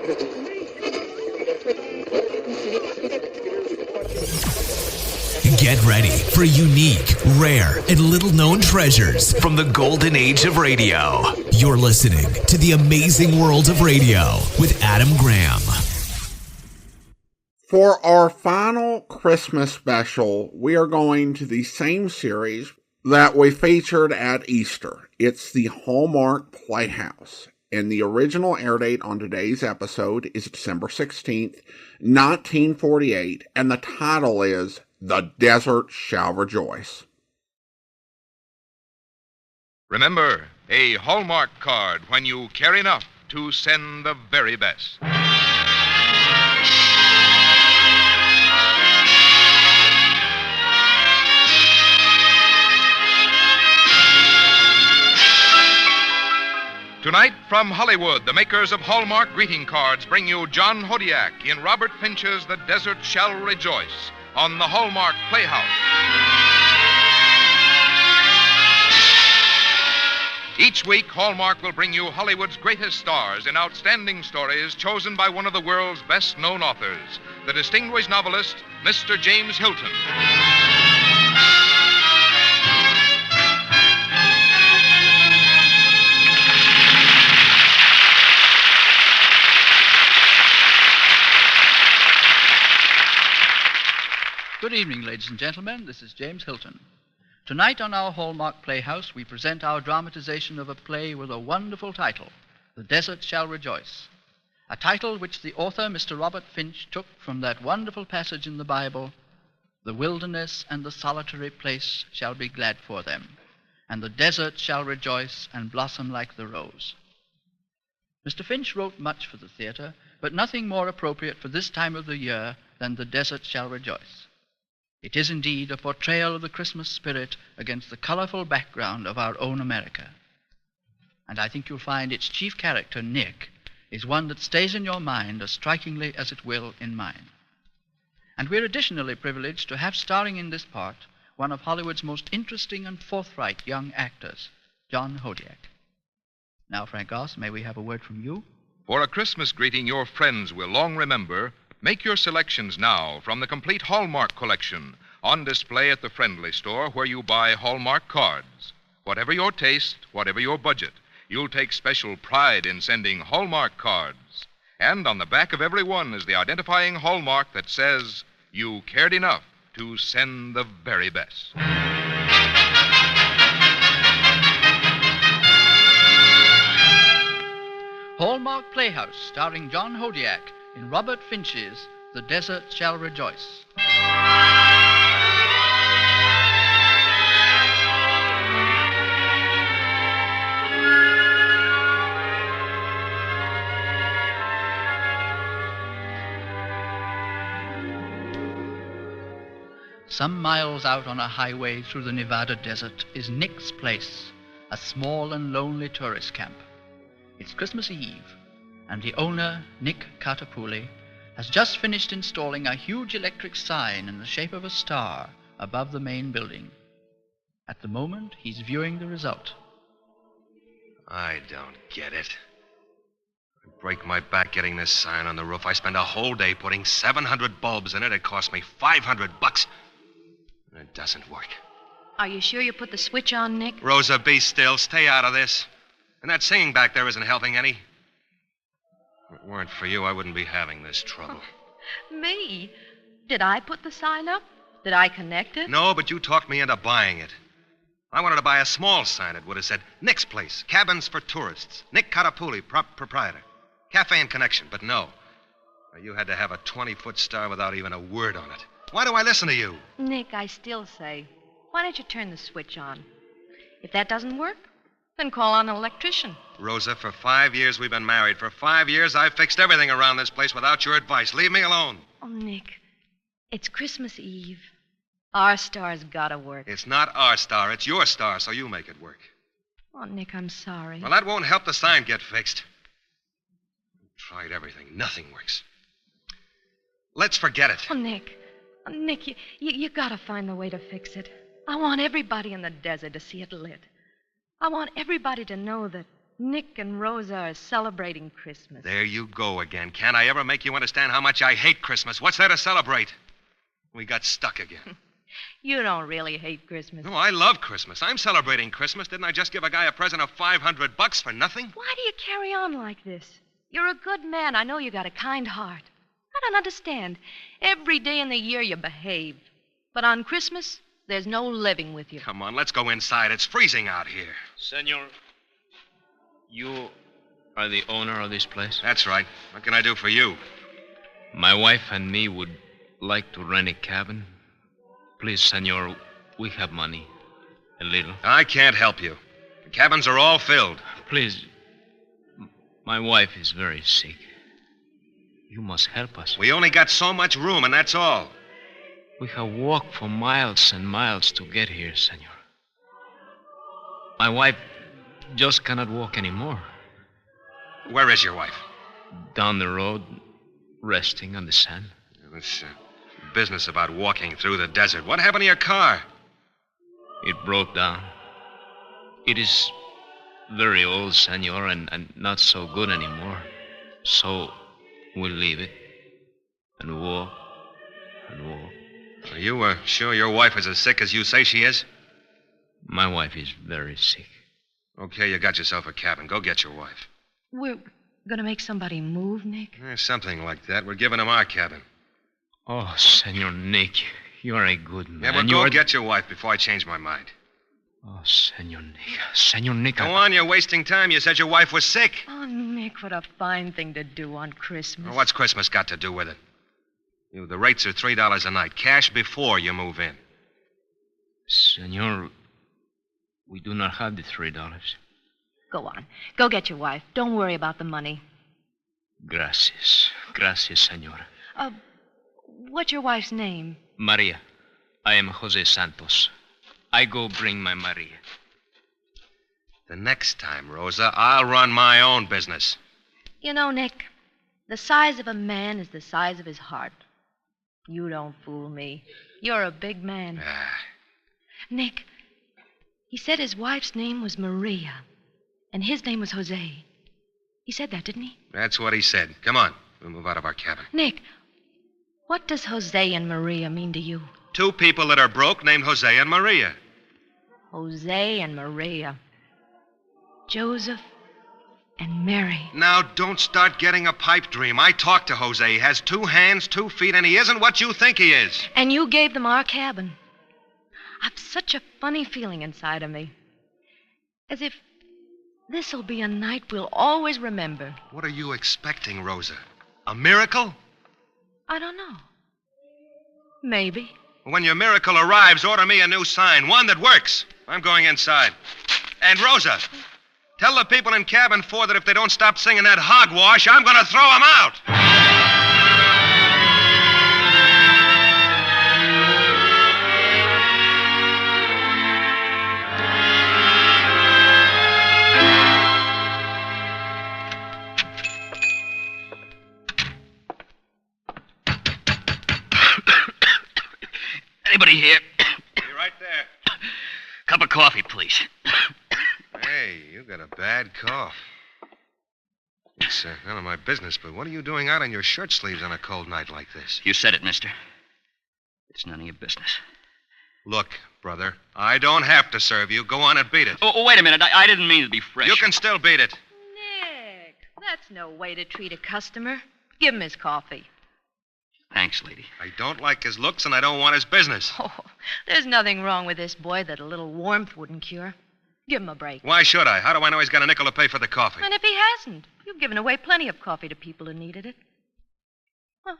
Get ready for unique, rare, and little-known treasures from the golden age of radio. You're listening to The Amazing World of Radio with Adam Graham. For our final Christmas special, we are going to the same series that we featured at Easter. It's the Hallmark Playhouse. And the original air date on today's episode is December 16th, 1948. And the title is The Desert Shall Rejoice. Remember, a Hallmark card when you care enough to send the very best. Tonight, from Hollywood, the makers of Hallmark greeting cards bring you John Hodiak in Robert Finch's The Desert Shall Rejoice on the Hallmark Playhouse. Each week, Hallmark will bring you Hollywood's greatest stars in outstanding stories chosen by one of the world's best-known authors, the distinguished novelist, Mr. James Hilton. Good evening, ladies and gentlemen. This is James Hilton. Tonight on our Hallmark Playhouse, we present our dramatization of a play with a wonderful title, The Desert Shall Rejoice, a title which the author, Mr. Robert Finch, took from that wonderful passage in the Bible, "The wilderness and the solitary place shall be glad for them, and the desert shall rejoice and blossom like the rose." Mr. Finch wrote much for the theater, but nothing more appropriate for this time of the year than The Desert Shall Rejoice. It is indeed a portrayal of the Christmas spirit against the colorful background of our own America. And I think you'll find its chief character, Nick, is one that stays in your mind as strikingly as it will in mine. And we're additionally privileged to have starring in this part one of Hollywood's most interesting and forthright young actors, John Hodiak. Now, Frank Goss, may we have a word from you? For a Christmas greeting your friends will long remember, make your selections now from the complete Hallmark collection on display at the Friendly Store where you buy Hallmark cards. Whatever your taste, whatever your budget, you'll take special pride in sending Hallmark cards. And on the back of every one is the identifying hallmark that says, you cared enough to send the very best. Hallmark Playhouse, starring John Hodiak, in Robert Finch's The Desert Shall Rejoice. Some miles out on a highway through the Nevada desert is Nick's place, a small and lonely tourist camp. It's Christmas Eve, and the owner, Nick Cartapuli, has just finished installing a huge electric sign in the shape of a star above the main building. At the moment, he's viewing the result. I don't get it. I break my back getting this sign on the roof. I spend a whole day putting 700 bulbs in it. It cost me $500. And it doesn't work. Are you sure you put the switch on, Nick? Rosa, be still. Stay out of this. And that singing back there isn't helping any. If it weren't for you, I wouldn't be having this trouble. Me? Did I put the sign up? Did I connect it? No, but you talked me into buying it. I wanted to buy a small sign that would have said, Nick's Place, cabins for tourists. Nick Cartapuli, proprietor. Cafe and connection, but no. You had to have a 20-foot star without even a word on it. Why do I listen to you? Nick, I still say, why don't you turn the switch on? If that doesn't work, then call on an electrician. Rosa, for 5 years we've been married. For 5 years I've fixed everything around this place without your advice. Leave me alone. Oh, Nick, it's Christmas Eve. Our star's gotta work. It's not our star, it's your star, so you make it work. Oh, Nick, I'm sorry. Well, that won't help the sign get fixed. I've tried everything. Nothing works. Let's forget it. Oh, Nick, you gotta find the way to fix it. I want everybody in the desert to see it lit. I want everybody to know that Nick and Rosa are celebrating Christmas. There you go again. Can't I ever make you understand how much I hate Christmas? What's there to celebrate? We got stuck again. You don't really hate Christmas. No, I love Christmas. I'm celebrating Christmas. Didn't I just give a guy a present of $500 for nothing? Why do you carry on like this? You're a good man. I know you got a kind heart. I don't understand. Every day in the year you behave. But on Christmas, there's no living with you. Come on, let's go inside. It's freezing out here. Senor, you are the owner of this place? That's right. What can I do for you? My wife and me would like to rent a cabin. Please, senor, we have money. A little. I can't help you. The cabins are all filled. Please, my wife is very sick. You must help us. We only got so much room, and that's all. We have walked for miles and miles to get here, senor. My wife just cannot walk anymore. Where is your wife? Down the road, resting on the sand. This business about walking through the desert. What happened to your car? It broke down. It is very old, senor, and not so good anymore. So we'll leave it and walk and walk. Are you sure your wife is as sick as you say she is? My wife is very sick. Okay, you got yourself a cabin. Go get your wife. We're going to make somebody move, Nick? Something like that. We're giving him our cabin. Oh, Senor Nick, you are a good man. Yeah, but go get your wife before I change my mind. Oh, Senor Nick. Senor Nick, Go on, you're wasting time. You said your wife was sick. Oh, Nick, what a fine thing to do on Christmas. Well, what's Christmas got to do with it? The rates are $3 a night. Cash before you move in. Senor, we do not have the $3. Go on. Go get your wife. Don't worry about the money. Gracias. Gracias, senora. What's your wife's name? Maria. I am Jose Santos. I go bring my Maria. The next time, Rosa, I'll run my own business. You know, Nick, the size of a man is the size of his heart. You don't fool me. You're a big man. Nick, he said his wife's name was Maria, and his name was Jose. He said that, didn't he? That's what he said. Come on. We'll move out of our cabin. Nick, what does Jose and Maria mean to you? Two people that are broke named Jose and Maria. Jose and Maria. Joseph and Mary. Now, don't start getting a pipe dream. I talked to Jose. He has 2 hands, 2 feet, and he isn't what you think he is. And you gave them our cabin. I've such a funny feeling inside of me. As if this'll be a night we'll always remember. What are you expecting, Rosa? A miracle? I don't know. Maybe. When your miracle arrives, order me a new sign, one that works. I'm going inside. And Rosa, tell the people in cabin 4 that if they don't stop singing that hogwash, I'm going to throw them out. Anybody here? You're right there. Cup of coffee, please. Hey, you got a bad cough. It's none of my business, but what are you doing out in your shirt sleeves on a cold night like this? You said it, mister. It's none of your business. Look, brother, I don't have to serve you. Go on and beat it. Oh, wait a minute. I didn't mean to be fresh. You can still beat it. Nick, that's no way to treat a customer. Give him his coffee. Thanks, lady. I don't like his looks, and I don't want his business. Oh, there's nothing wrong with this boy that a little warmth wouldn't cure. Give him a break. Why should I? How do I know he's got a nickel to pay for the coffee? And if he hasn't, you've given away plenty of coffee to people who needed it. Well,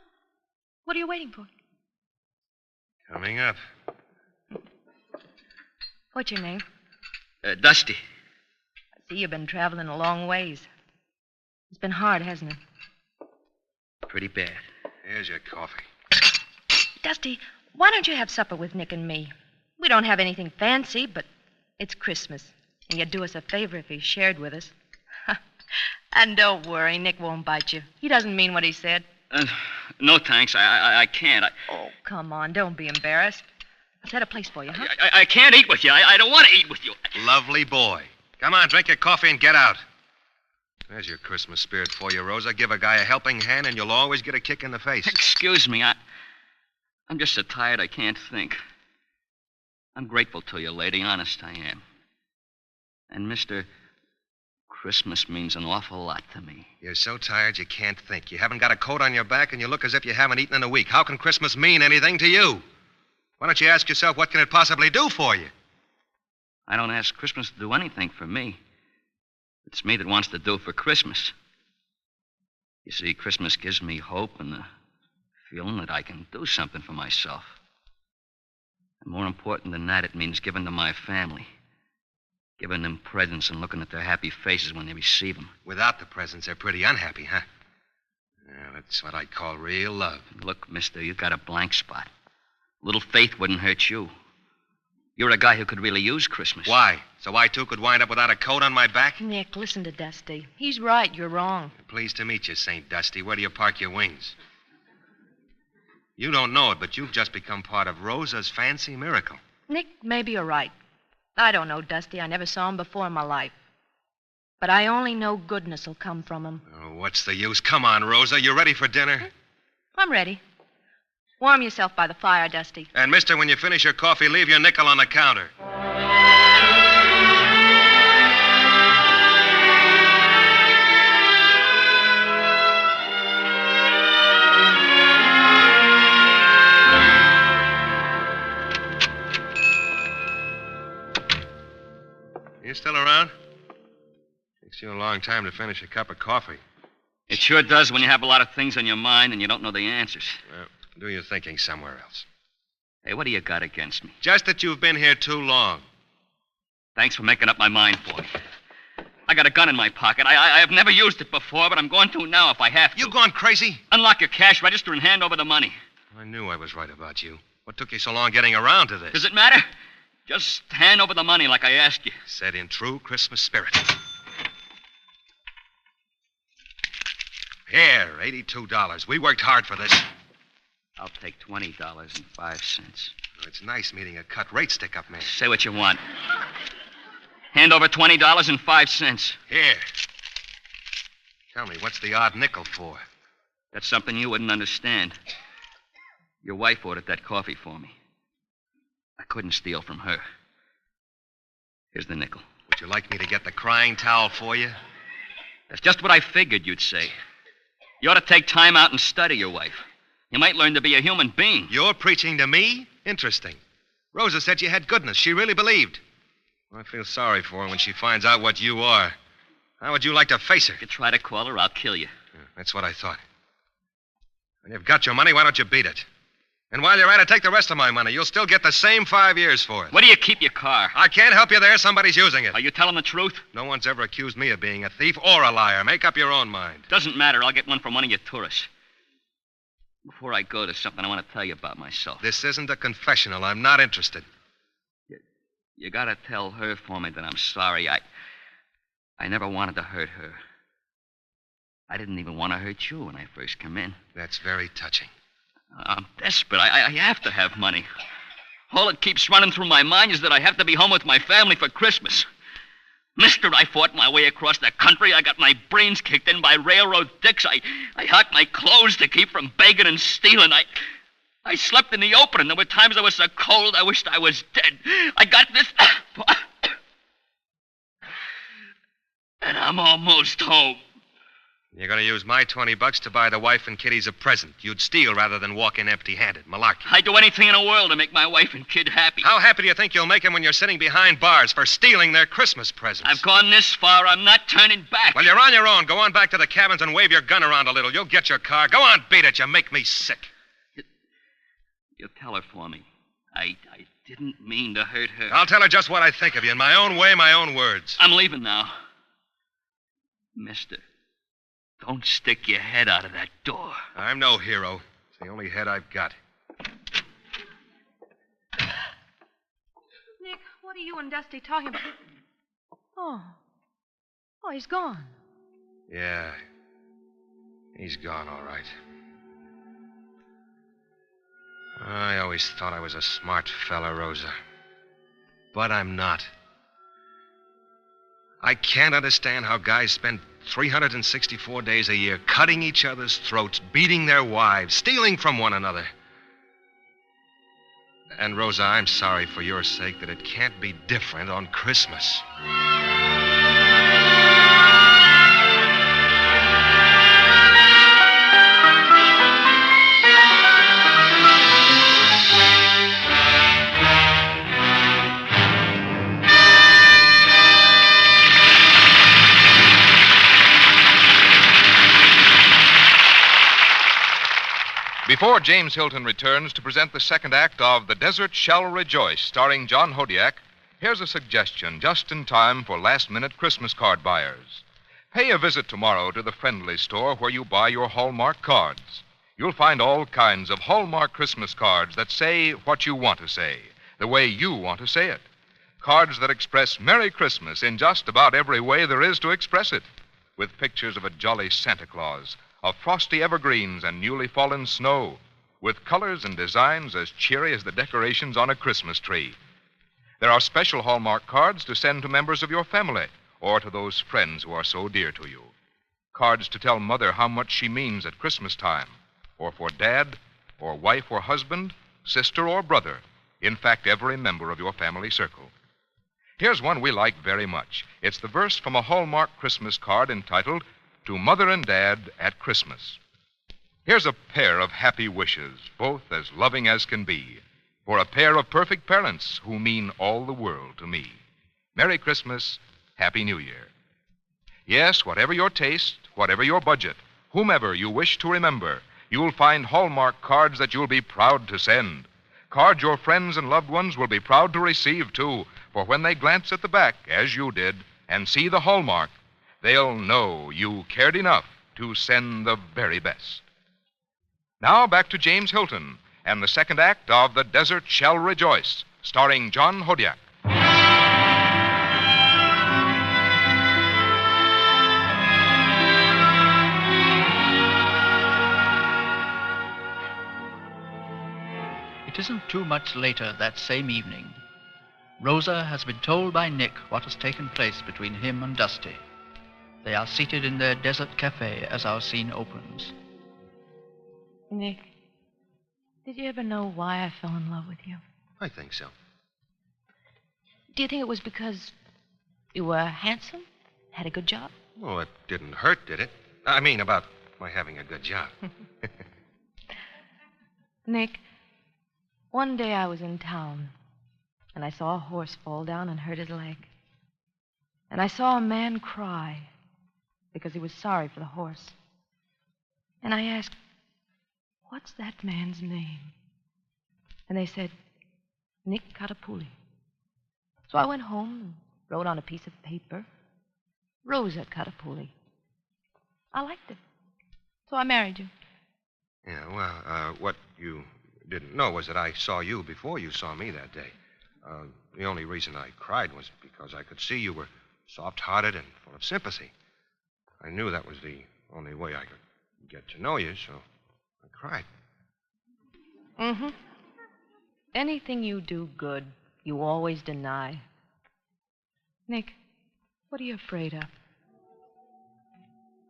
what are you waiting for? Coming up. What's your name? Dusty. I see you've been traveling a long ways. It's been hard, hasn't it? Pretty bad. Here's your coffee. Dusty, why don't you have supper with Nick and me? We don't have anything fancy, but it's Christmas, and you'd do us a favor if he shared with us. And don't worry, Nick won't bite you. He doesn't mean what he said. No, thanks. I can't. Oh, come on, don't be embarrassed. I'll set a place for you, huh? I can't eat with you. I don't want to eat with you. Lovely boy. Come on, drink your coffee and get out. There's your Christmas spirit for you, Rosa. Give a guy a helping hand and you'll always get a kick in the face. Excuse me, I'm just so tired I can't think. I'm grateful to you, lady. Honest, I am. And, Mr. Christmas means an awful lot to me. You're so tired you can't think. You haven't got a coat on your back and you look as if you haven't eaten in a week. How can Christmas mean anything to you? Why don't you ask yourself what can it possibly do for you? I don't ask Christmas to do anything for me. It's me that wants to do for Christmas. You see, Christmas gives me hope and the feeling that I can do something for myself. And more important than that, it means giving to my family. Giving them presents and looking at their happy faces when they receive them. Without the presents, they're pretty unhappy, huh? Yeah, that's what I call real love. Look, mister, you've got a blank spot. Little faith wouldn't hurt you. You're a guy who could really use Christmas. Why? So I, too, could wind up without a coat on my back? Nick, listen to Dusty. He's right. You're wrong. Pleased to meet you, St. Dusty. Where do you park your wings? You don't know it, but you've just become part of Rosa's fancy miracle. Nick, maybe you're right. I don't know Dusty. I never saw him before in my life. But I only know goodness will come from him. Oh, what's the use? Come on, Rosa. You ready for dinner? I'm ready. Warm yourself by the fire, Dusty. And, mister, when you finish your coffee, leave your nickel on the counter. You still around? Takes you a long time to finish a cup of coffee. It sure does when you have a lot of things on your mind and you don't know the answers. Well, do your thinking somewhere else. Hey, what do you got against me? Just that you've been here too long. Thanks for making up my mind for me. I got a gun in my pocket. I have never used it before, but I'm going to now if I have to. You gone crazy? Unlock your cash register and hand over the money. I knew I was right about you. What took you so long getting around to this? Does it matter? Just hand over the money like I asked you. Said in true Christmas spirit. Here, $82. We worked hard for this. I'll take $20.05. It's nice meeting a cut rate stick-up man. Say what you want. Hand over $20.05. Here. Tell me, what's the odd nickel for? That's something you wouldn't understand. Your wife ordered that coffee for me. I couldn't steal from her. Here's the nickel. Would you like me to get the crying towel for you? That's just what I figured you'd say. You ought to take time out and study your wife. You might learn to be a human being. You're preaching to me? Interesting. Rosa said you had goodness. She really believed. I feel sorry for her when she finds out what you are. How would you like to face her? If you try to call her, I'll kill you. Yeah, that's what I thought. When you've got your money, why don't you beat it? And while you're at it, take the rest of my money. You'll still get the same 5 years for it. Where do you keep your car? I can't help you there. Somebody's using it. Are you telling the truth? No one's ever accused me of being a thief or a liar. Make up your own mind. Doesn't matter. I'll get one from one of your tourists. Before I go, there's something I want to tell you about myself. This isn't a confessional. I'm not interested. You gotta tell her for me that I'm sorry. I never wanted to hurt her. I didn't even want to hurt you when I first come in. That's very touching. I'm desperate. I have to have money. All that keeps running through my mind is that I have to be home with my family for Christmas. Mister, I fought my way across the country. I got my brains kicked in by railroad dicks. I hocked my clothes to keep from begging and stealing. I slept in the open, and there were times I was so cold I wished I was dead. I got this... and I'm almost home. You're going to use my $20 to buy the wife and kiddies a present. You'd steal rather than walk in empty-handed. Malarkey. I'd do anything in the world to make my wife and kid happy. How happy do you think you'll make them when you're sitting behind bars for stealing their Christmas presents? I've gone this far. I'm not turning back. Well, you're on your own. Go on back to the cabins and wave your gun around a little. You'll get your car. Go on, beat it. You make me sick. You'll tell her for me. I didn't mean to hurt her. I'll tell her just what I think of you in my own way, my own words. I'm leaving now. Mister, don't stick your head out of that door. I'm no hero. It's the only head I've got. Nick, what are you and Dusty talking about? Oh, he's gone. Yeah. He's gone, all right. I always thought I was a smart fella, Rosa. But I'm not. I can't understand how guys spend 364 days a year, cutting each other's throats, beating their wives, stealing from one another. And, Rosa, I'm sorry for your sake that it can't be different on Christmas. Before James Hilton returns to present the second act of The Desert Shall Rejoice, starring John Hodiak, here's a suggestion just in time for last-minute Christmas card buyers. Pay a visit tomorrow to the Friendly Store where you buy your Hallmark cards. You'll find all kinds of Hallmark Christmas cards that say what you want to say, the way you want to say it. Cards that express Merry Christmas in just about every way there is to express it, with pictures of a jolly Santa Claus, of frosty evergreens and newly fallen snow, with colors and designs as cheery as the decorations on a Christmas tree. There are special Hallmark cards to send to members of your family or to those friends who are so dear to you. Cards to tell Mother how much she means at Christmas time, or for Dad, or wife or husband, sister or brother, in fact, every member of your family circle. Here's one we like very much. It's the verse from a Hallmark Christmas card entitled, To Mother and Dad at Christmas. Here's a pair of happy wishes, both as loving as can be, for a pair of perfect parents who mean all the world to me. Merry Christmas, Happy New Year. Yes, whatever your taste, whatever your budget, whomever you wish to remember, you'll find Hallmark cards that you'll be proud to send. Cards your friends and loved ones will be proud to receive, too, for when they glance at the back, as you did, and see the Hallmark, they'll know you cared enough to send the very best. Now back to James Hilton and the second act of The Desert Shall Rejoice, starring John Hodiak. It isn't too much later that same evening. Rosa has been told by Nick what has taken place between him and Dusty. They are seated in their desert cafe as our scene opens. Nick, did you ever know why I fell in love with you? I think so. Do you think it was because you were handsome, had a good job? Well, it didn't hurt, did it? I mean, about my having a good job. Nick, one day I was in town, and I saw a horse fall down and hurt his leg. And I saw a man cry because he was sorry for the horse. And I asked, what's that man's name? And they said, Nick Catapuli. So I went home and wrote on a piece of paper, Rosa Catapuli. I liked it. So I married you. Yeah, well, what you didn't know was that I saw you before you saw me that day. The only reason I cried was because I could see you were soft-hearted and full of sympathy. I knew that was the only way I could get to know you, so I cried. Mm-hmm. Anything you do good, you always deny. Nick, what are you afraid of?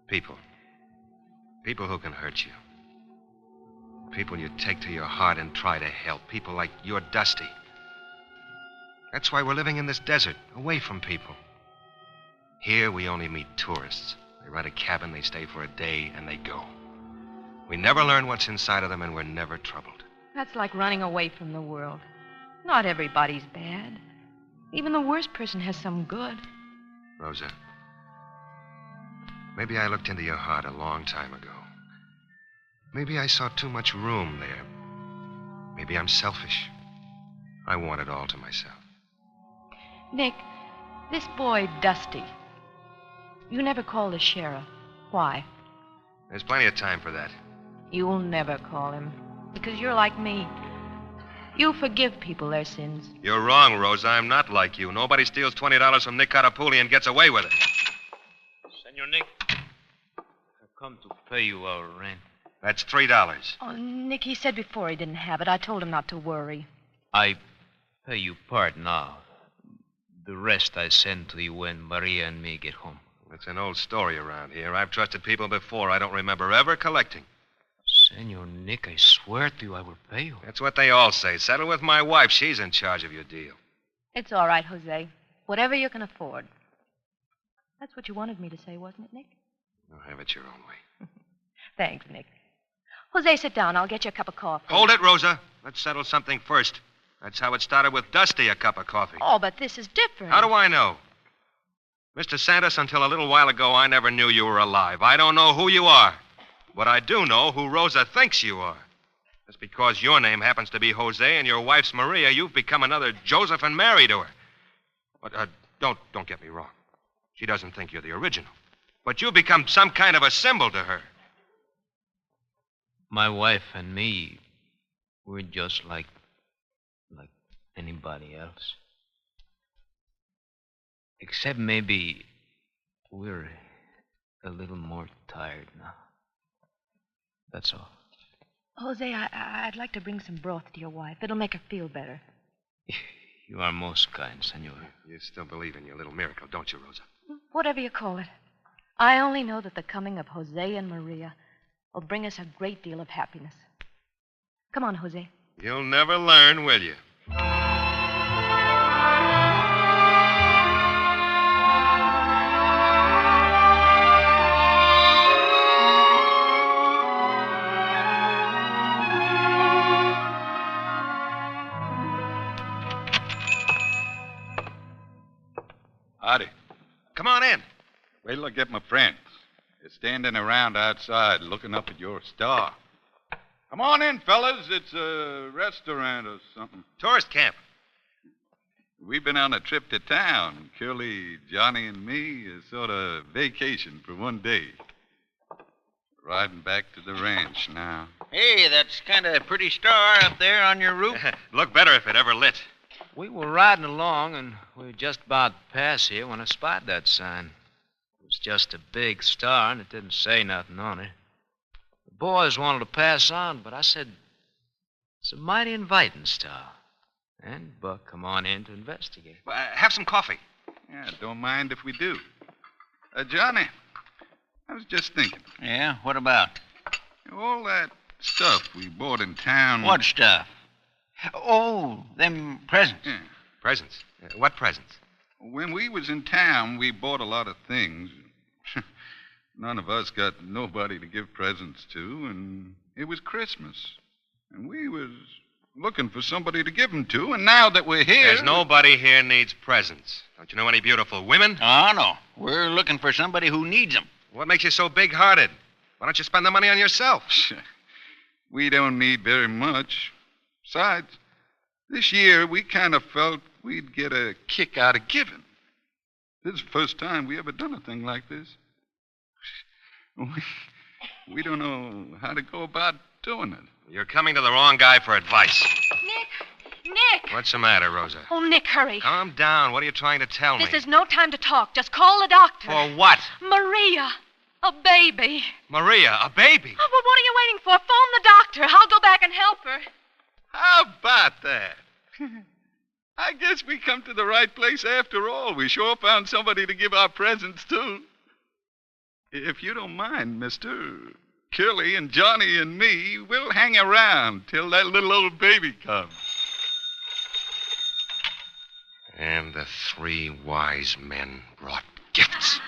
People. People who can hurt you. People you take to your heart and try to help. People like your Dusty. That's why we're living in this desert, away from people. Here we only meet tourists. They rent a cabin, they stay for a day, and they go. We never learn what's inside of them, and we're never troubled. That's like running away from the world. Not everybody's bad. Even the worst person has some good. Rosa, maybe I looked into your heart a long time ago. Maybe I saw too much room there. Maybe I'm selfish. I want it all to myself. Nick, this boy, Dusty, you never call the sheriff. Why? There's plenty of time for that. You'll never call him, because you're like me. You forgive people their sins. You're wrong, Rosa. I'm not like you. Nobody steals $20 from Nick Catapuli and gets away with it. Senor Nick, I've come to pay you our rent. That's $3. Oh, Nick, he said before he didn't have it. I told him not to worry. I pay you part now. The rest I send to you when Maria and me get home. It's an old story around here. I've trusted people before I don't remember ever collecting. Senor Nick, I swear to you I will pay you. That's what they all say. Settle with my wife. She's in charge of your deal. It's all right, Jose. Whatever you can afford. That's what you wanted me to say, wasn't it, Nick? You'll have it your own way. Thanks, Nick. Jose, sit down. I'll get you a cup of coffee. Hold it, Rosa. Let's settle something first. That's how it started with Dusty, a cup of coffee. Oh, but this is different. How do I know? Mr. Santos, until a little while ago, I never knew you were alive. I don't know who you are. But I do know who Rosa thinks you are. Just because your name happens to be Jose and your wife's Maria, you've become another Joseph and Mary to her. But don't get me wrong. She doesn't think you're the original. But you've become some kind of a symbol to her. My wife and me, we're just like anybody else. Except maybe we're a little more tired now. That's all. Jose, I'd like to bring some broth to your wife. It'll make her feel better. You are most kind, senor. You still believe in your little miracle, don't you, Rosa? Whatever you call it. I only know that the coming of Jose and Maria will bring us a great deal of happiness. Come on, Jose. You'll never learn, will you? Howdy. Come on in. Wait till I get my friends. They're standing around outside looking up at your star. Come on in, fellas. It's a restaurant or something. Tourist camp. We've been on a trip to town. Curly, Johnny, and me is sort of vacation for one day. Riding back to the ranch now. Hey, that's kind of a pretty star up there on your roof. Look better if it ever lit. We were riding along, and we were just about to pass here when I spotted that sign. It was just a big star, and it didn't say nothing on it. The boys wanted to pass on, but I said, it's a mighty inviting star. And Buck come on in to investigate. Have some coffee. Yeah, don't mind if we do. Johnny, I was just thinking. Yeah, what about? All that stuff we bought in town. What stuff? Oh, them presents. Yeah. Presents? What presents? When we was in town, we bought a lot of things. None of us got nobody to give presents to, and it was Christmas. And we was looking for somebody to give them to, and now that we're here... There's nobody here needs presents. Don't you know any beautiful women? Oh, no. We're looking for somebody who needs them. What makes you so big-hearted? Why don't you spend the money on yourself? We don't need very much. Besides, this year we kind of felt we'd get a kick out of giving. This is the first time we ever done a thing like this. We don't know how to go about doing it. You're coming to the wrong guy for advice. Nick! What's the matter, Rosa? Oh, Nick, hurry. Calm down. What are you trying to tell me? This is no time to talk. Just call the doctor. For what? Maria. A baby. Maria, a baby? Oh, well, what are you waiting for? Phone the doctor. I'll go back and help her. How about that? I guess we come to the right place after all. We sure found somebody to give our presents to. If you don't mind, mister, Curly and Johnny and me, we'll hang around till that little old baby comes. And the three wise men brought gifts.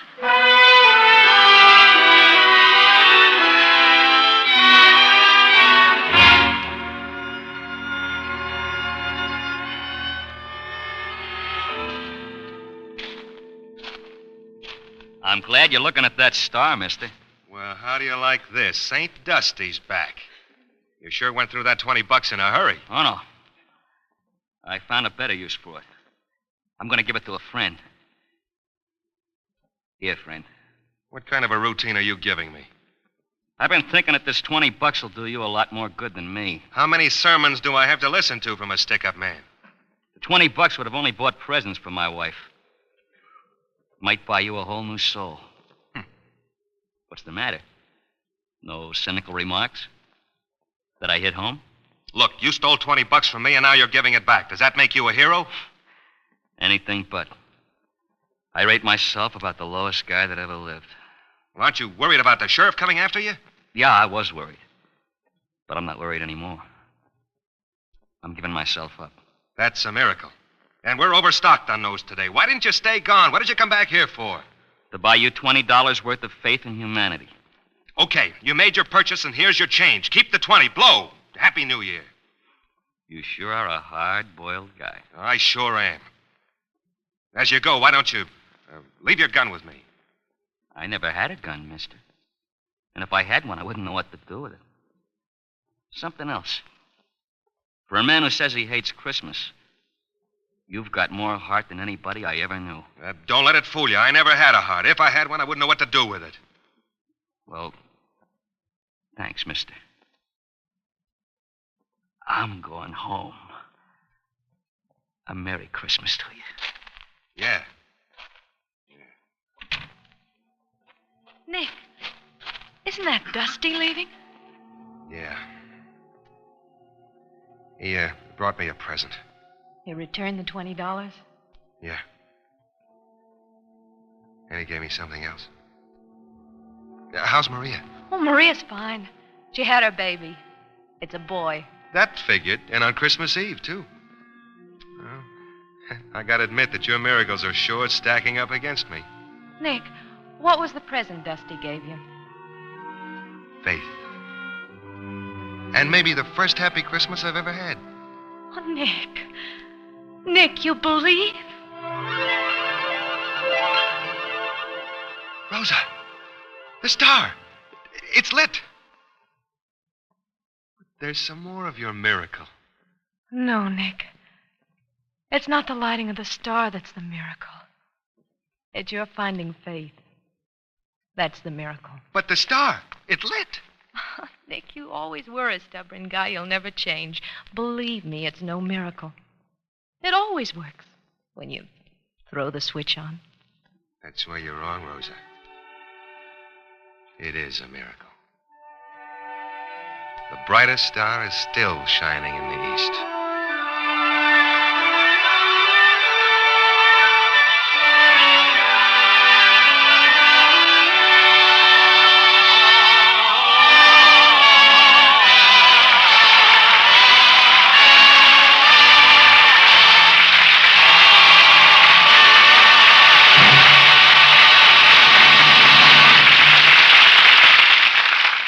I'm glad you're looking at that star, mister. Well, how do you like this? St. Dusty's back. You sure went through that $20 in a hurry. Oh, no. I found a better use for it. I'm going to give it to a friend. Here, friend. What kind of a routine are you giving me? I've been thinking that this $20 will do you a lot more good than me. How many sermons do I have to listen to from a stick-up man? The $20 would have only bought presents for my wife. Might buy you a whole new soul. What's the matter? No cynical remarks? That I hit home? Look, you stole $20 from me, and now you're giving it back. Does that make you a hero? Anything but. I rate myself about the lowest guy that ever lived. Well, aren't you worried about the sheriff coming after you? Yeah, I was worried. But I'm not worried anymore. I'm giving myself up. That's a miracle. And we're overstocked on those today. Why didn't you stay gone? What did you come back here for? To buy you $20 worth of faith in humanity. Okay, you made your purchase, and here's your change. Keep the 20. Blow. Happy New Year. You sure are a hard-boiled guy. I sure am. As you go, why don't you leave your gun with me? I never had a gun, mister. And if I had one, I wouldn't know what to do with it. Something else. For a man who says he hates Christmas, you've got more heart than anybody I ever knew. Don't let it fool you. I never had a heart. If I had one, I wouldn't know what to do with it. Well, thanks, mister. I'm going home. A Merry Christmas to you. Yeah. Nick, isn't that Dusty leaving? Yeah. He brought me a present. He returned the $20? Yeah. And he gave me something else. How's Maria? Oh, Maria's fine. She had her baby. It's a boy. That figured. And on Christmas Eve, too. Well, I gotta admit that your miracles are sure stacking up against me. Nick, what was the present Dusty gave you? Faith. And maybe the first happy Christmas I've ever had. Oh, Nick. Nick, you believe? Rosa, the star. It's lit. But there's some more of your miracle. No, Nick. It's not the lighting of the star that's the miracle. It's your finding faith. That's the miracle. But the star, it lit. Nick, you always were a stubborn guy. You'll never change. Believe me, it's no miracle. It always works when you throw the switch on. That's where you're wrong, Rosa. It is a miracle. The brightest star is still shining in the east.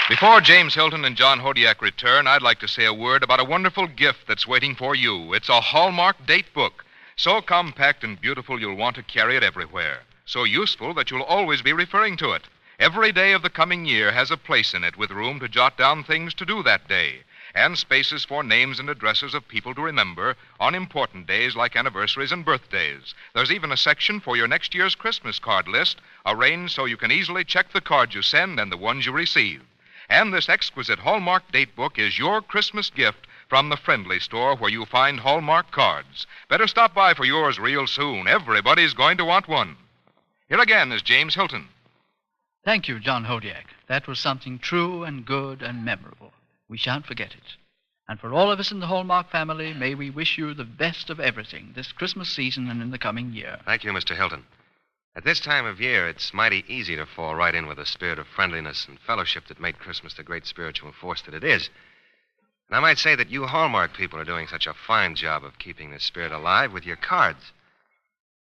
Before James Hilton and John Hodiak return, I'd like to say a word about a wonderful gift that's waiting for you. It's a Hallmark date book. So compact and beautiful you'll want to carry it everywhere. So useful that you'll always be referring to it. Every day of the coming year has a place in it with room to jot down things to do that day, and spaces for names and addresses of people to remember on important days like anniversaries and birthdays. There's even a section for your next year's Christmas card list, arranged so you can easily check the cards you send and the ones you receive. And this exquisite Hallmark date book is your Christmas gift from the friendly store where you find Hallmark cards. Better stop by for yours real soon. Everybody's going to want one. Here again is James Hilton. Thank you, John Hodiak. That was something true and good and memorable. We shan't forget it. And for all of us in the Hallmark family, may we wish you the best of everything this Christmas season and in the coming year. Thank you, Mr. Hilton. At this time of year, it's mighty easy to fall right in with the spirit of friendliness and fellowship that made Christmas the great spiritual force that it is. And I might say that you Hallmark people are doing such a fine job of keeping this spirit alive with your cards.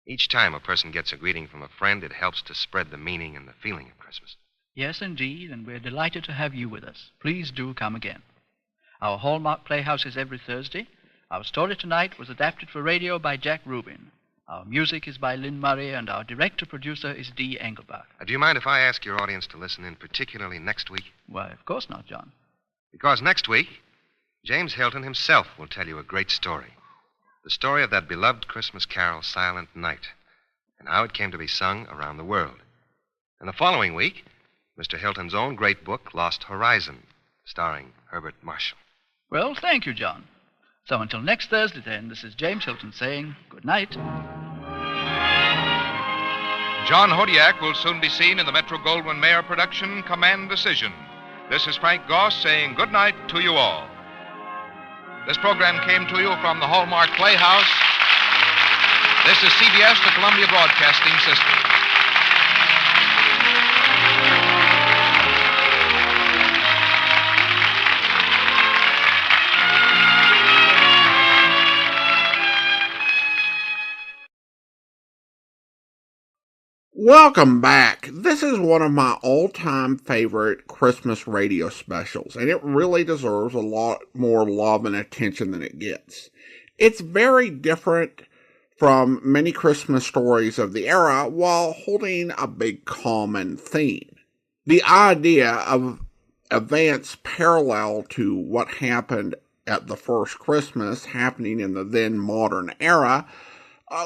Each time a person gets a greeting from a friend, it helps to spread the meaning and the feeling of Christmas. Yes, indeed, and we're delighted to have you with us. Please do come again. Our Hallmark Playhouse is every Thursday. Our story tonight was adapted for radio by Jack Rubin. Our music is by Lynn Murray, and our director-producer is Dee Engelbach. Do you mind if I ask your audience to listen in particularly next week? Why, of course not, John. Because next week, James Hilton himself will tell you a great story. The story of that beloved Christmas carol, Silent Night, and how it came to be sung around the world. And the following week, Mr. Hilton's own great book, Lost Horizon, starring Herbert Marshall. Well, thank you, John. So until next Thursday, then, this is James Hilton saying good night. John Hodiak will soon be seen in the Metro-Goldwyn-Mayer production, Command Decision. This is Frank Goss saying good night to you all. This program came to you from the Hallmark Playhouse This is CBS, the Columbia Broadcasting System. Welcome back. This is one of my all-time favorite Christmas radio specials, and it really deserves a lot more love and attention than it gets. It's very different from many Christmas stories of the era while holding a big common theme. The idea of events parallel to what happened at the first Christmas happening in the then modern era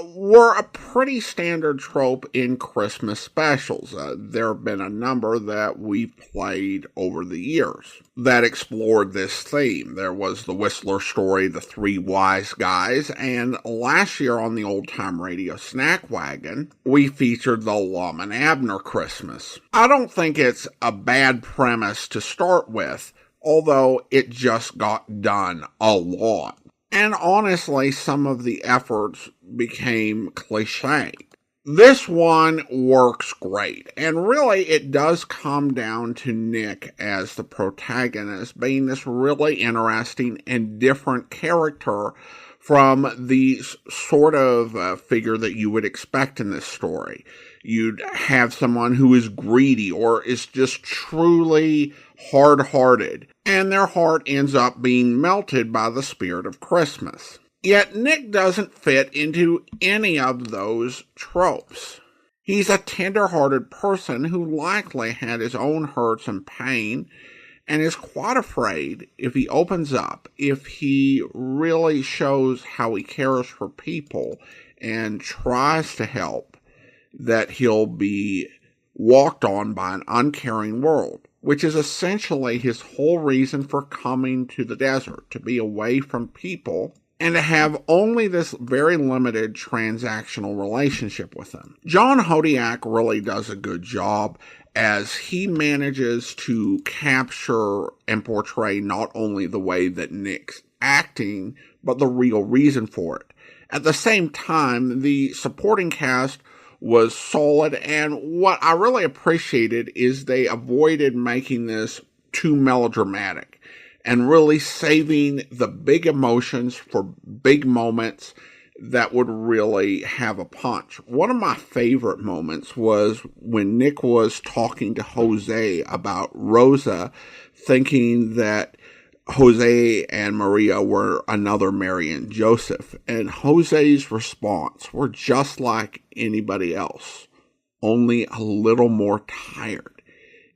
were a pretty standard trope in Christmas specials. There have been a number that we've played over the years that explored this theme. There was the Whistler story, The Three Wise Guys, and last year on the Old Time Radio Snack Wagon, we featured the Lum and Abner Christmas. I don't think it's a bad premise to start with, although it just got done a lot. And honestly, some of the efforts became cliche. This one works great, and really it does come down to Nick as the protagonist being this really interesting and different character from the sort of figure that you would expect in this story. You'd have someone who is greedy or is just truly hard-hearted, and their heart ends up being melted by the spirit of Christmas. Yet Nick doesn't fit into any of those tropes. He's a tender-hearted person who likely had his own hurts and pain, and is quite afraid if he opens up, if he really shows how he cares for people and tries to help, that he'll be walked on by an uncaring world, which is essentially his whole reason for coming to the desert, to be away from people and to have only this very limited transactional relationship with them. John Hodiak really does a good job as he manages to capture and portray not only the way that Nick's acting, but the real reason for it. At the same time, the supporting cast was solid, and what I really appreciated is they avoided making this too melodramatic and really saving the big emotions for big moments that would really have a punch. One of my favorite moments was when Nick was talking to Jose about Rosa, thinking that Jose and Maria were another Mary and Joseph, and Jose's response were just like anybody else, only a little more tired.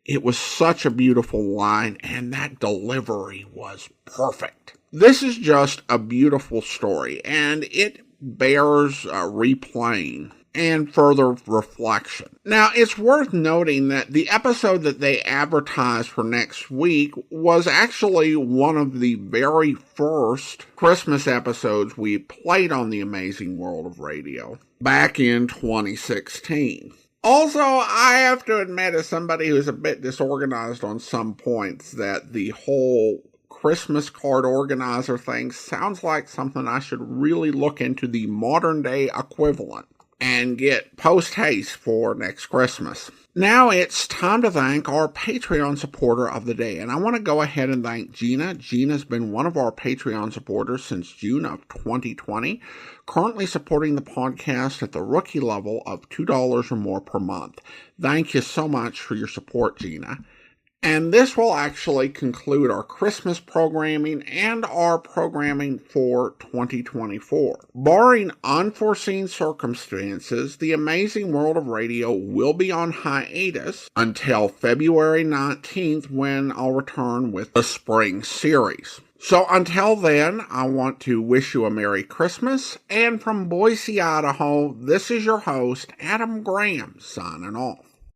It was such a beautiful line, and that delivery was perfect. This is just a beautiful story, and it bears replaying and further reflection. Now, it's worth noting that the episode that they advertised for next week was actually one of the very first Christmas episodes we played on the Amazing World of Radio back in 2016. Also, I have to admit, as somebody who's a bit disorganized on some points, that the whole Christmas card organizer thing sounds like something I should really look into the modern day equivalent and get post-haste for next Christmas. Now it's time to thank our Patreon supporter of the day, and I want to go ahead and thank Gina. Gina's been one of our Patreon supporters since June of 2020, currently supporting the podcast at the rookie level of $2 or more per month. Thank you so much for your support, Gina. And this will actually conclude our Christmas programming and our programming for 2024. Barring unforeseen circumstances, the Amazing World of Radio will be on hiatus until February 19th, when I'll return with the spring series. So until then, I want to wish you a Merry Christmas, and from Boise, Idaho, this is your host, Adam Graham, signing off.